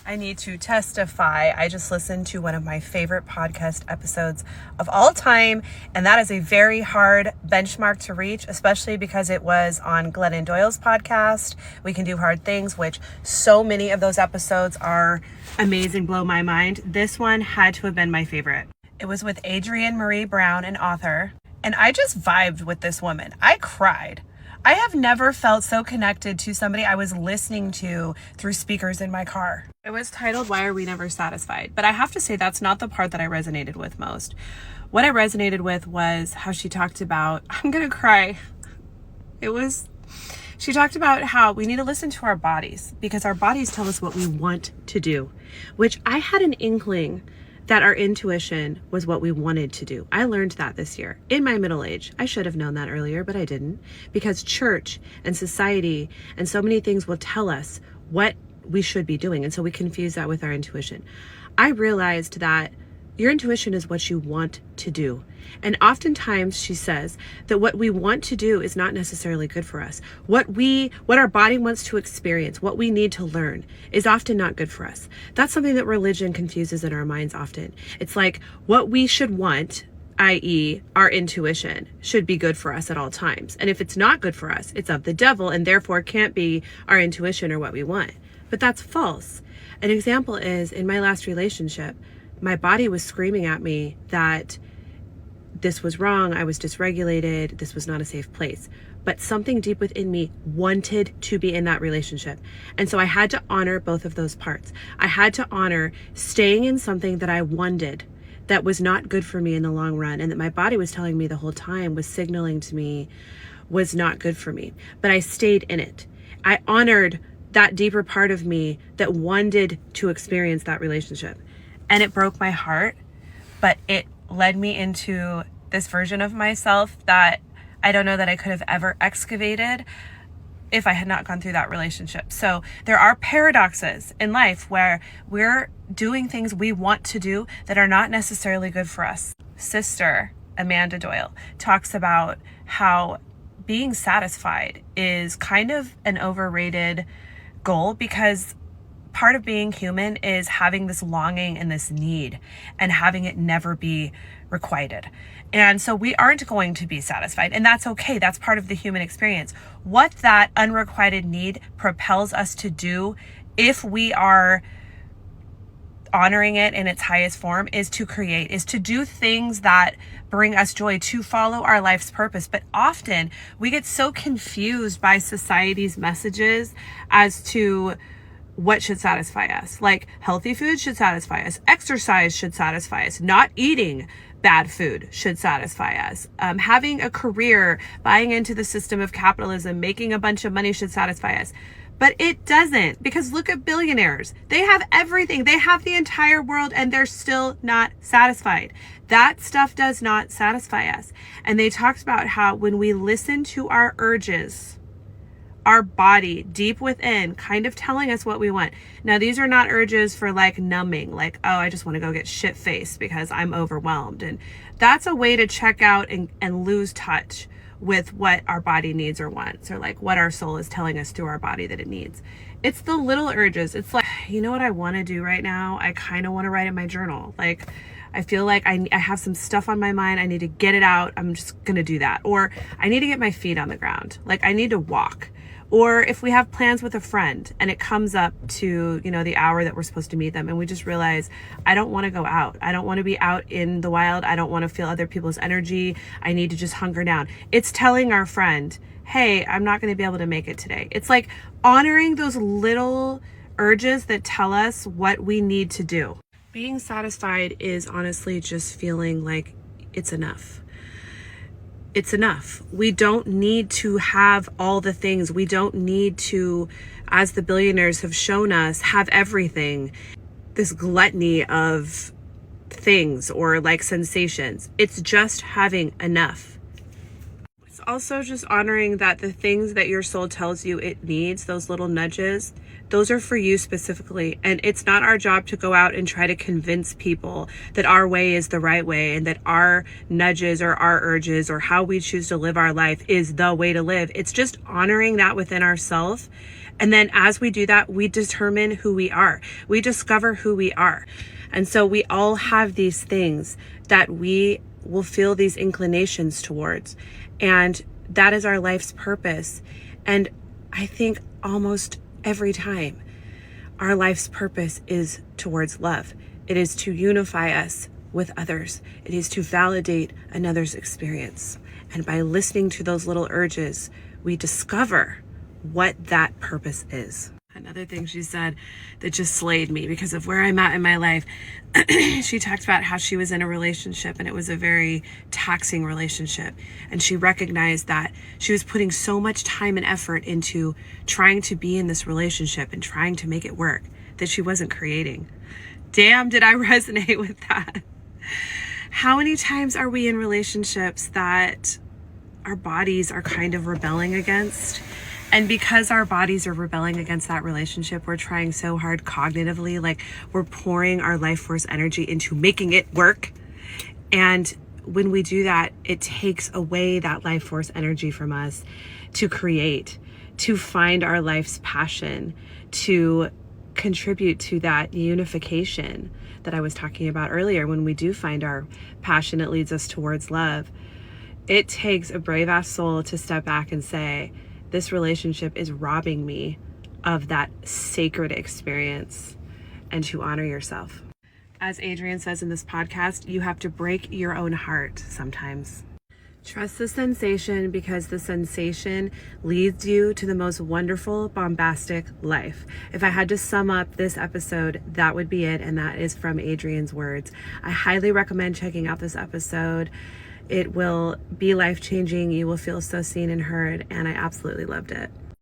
I need to testify. I just listened to one of my favorite podcast episodes of all time, and that is a very hard benchmark to reach, especially because it was on Glennon Doyle's podcast, We Can Do Hard Things, which so many of those episodes are amazing, blow my mind. This one had to have been my favorite. It was with Adrienne Maree Brown, an author, and I just vibed with this woman. I cried. I have never felt so connected to somebody I was listening to through speakers in my car. It was titled, Why Are We Never Satisfied? But I have to say that's not the part that I resonated with most. What I resonated with was how she talked about, I'm gonna cry. She talked about how we need to listen to our bodies because our bodies tell us what we want to do, which I had an inkling that our intuition was what we wanted to do. I learned that this year in my middle age. I should have known that earlier, but I didn't, because church and society and so many things will tell us what we should be doing. And so we confuse that with our intuition. I realized that your intuition is what you want to do. And oftentimes she says that what we want to do is not necessarily good for us. What our body wants to experience, what we need to learn is often not good for us. That's something that religion confuses in our minds often. It's like what we should want, i.e. our intuition, should be good for us at all times. And if it's not good for us, it's of the devil and therefore can't be our intuition or what we want. But that's false. An example is in my last relationship, my body was screaming at me that this was wrong, I was dysregulated, this was not a safe place. But something deep within me wanted to be in that relationship. And so I had to honor both of those parts. I had to honor staying in something that I wanted that was not good for me in the long run, and that my body was telling me the whole time, was signaling to me was not good for me. But I stayed in it. I honored that deeper part of me that wanted to experience that relationship. And it broke my heart, but it led me into this version of myself that I don't know that I could have ever excavated if I had not gone through that relationship. So there are paradoxes in life where we're doing things we want to do that are not necessarily good for us. Sister Amanda Doyle talks about how being satisfied is kind of an overrated goal, because part of being human is having this longing and this need and having it never be requited. And so we aren't going to be satisfied, and that's okay. That's part of the human experience. What that unrequited need propels us to do, if we are honoring it in its highest form, is to create, is to do things that bring us joy, to follow our life's purpose. But often we get so confused by society's messages as to what should satisfy us. Like healthy food should satisfy us. Exercise should satisfy us. Not eating bad food should satisfy us. Having a career, buying into the system of capitalism, making a bunch of money should satisfy us. But it doesn't, because look at billionaires. They have everything. They have the entire world and they're still not satisfied. That stuff does not satisfy us. And they talked about how when we listen to our urges, our body deep within kind of telling us what we want. Now, these are not urges for like numbing, like, oh, I just want to go get shit faced because I'm overwhelmed. And that's a way to check out and lose touch with what our body needs or wants, or like what our soul is telling us through our body that it needs. It's the little urges. It's like, you know what I want to do right now? I kind of want to write in my journal. Like, I feel like I have some stuff on my mind. I need to get it out. I'm just going to do that. Or I need to get my feet on the ground. Like, I need to walk. Or if we have plans with a friend and it comes up to, the hour that we're supposed to meet them, and we just realize, I don't want to go out. I don't want to be out in the wild. I don't want to feel other people's energy. I need to just hunker down. It's telling our friend, hey, I'm not going to be able to make it today. It's like honoring those little urges that tell us what we need to do. Being satisfied is honestly just feeling like it's enough. It's enough. We don't need to have all the things. We don't need to, as the billionaires have shown us, have everything. This gluttony of things or like sensations. It's just having enough. It's also just honoring that the things that your soul tells you it needs, those little nudges, those are for you specifically. And it's not our job to go out and try to convince people that our way is the right way and that our nudges or our urges or how we choose to live our life is the way to live. It's just honoring that within ourselves And then as we do that, we determine who we are. We discover who we are. And so we all have these things that we will feel these inclinations towards. And that is our life's purpose. And I think almost every time our life's purpose is towards love. It is to unify us with others. It is to validate another's experience. And by listening to those little urges, we discover what that purpose is. Another thing she said that just slayed me because of where I'm at in my life, she talked about how she was in a relationship and it was a very taxing relationship. And she recognized that she was putting so much time and effort into trying to be in this relationship and trying to make it work that she wasn't creating. Damn, did I resonate with that? How many times are we in relationships that our bodies are kind of rebelling against? And because our bodies are rebelling against that relationship, we're trying so hard cognitively, like we're pouring our life force energy into making it work. And when we do that, it takes away that life force energy from us to create, to find our life's passion, to contribute to that unification that I was talking about earlier. When we do find our passion, it leads us towards love. It takes a brave ass soul to step back and say, this relationship is robbing me of that sacred experience, and to honor yourself. As Adrienne says in this podcast, you have to break your own heart sometimes. Trust the sensation, because the sensation leads you to the most wonderful, bombastic life. If I had to sum up this episode, that would be it, and that is from Adrienne's words. I highly recommend checking out this episode. It will be life-changing. You will feel so seen and heard, and I absolutely loved it.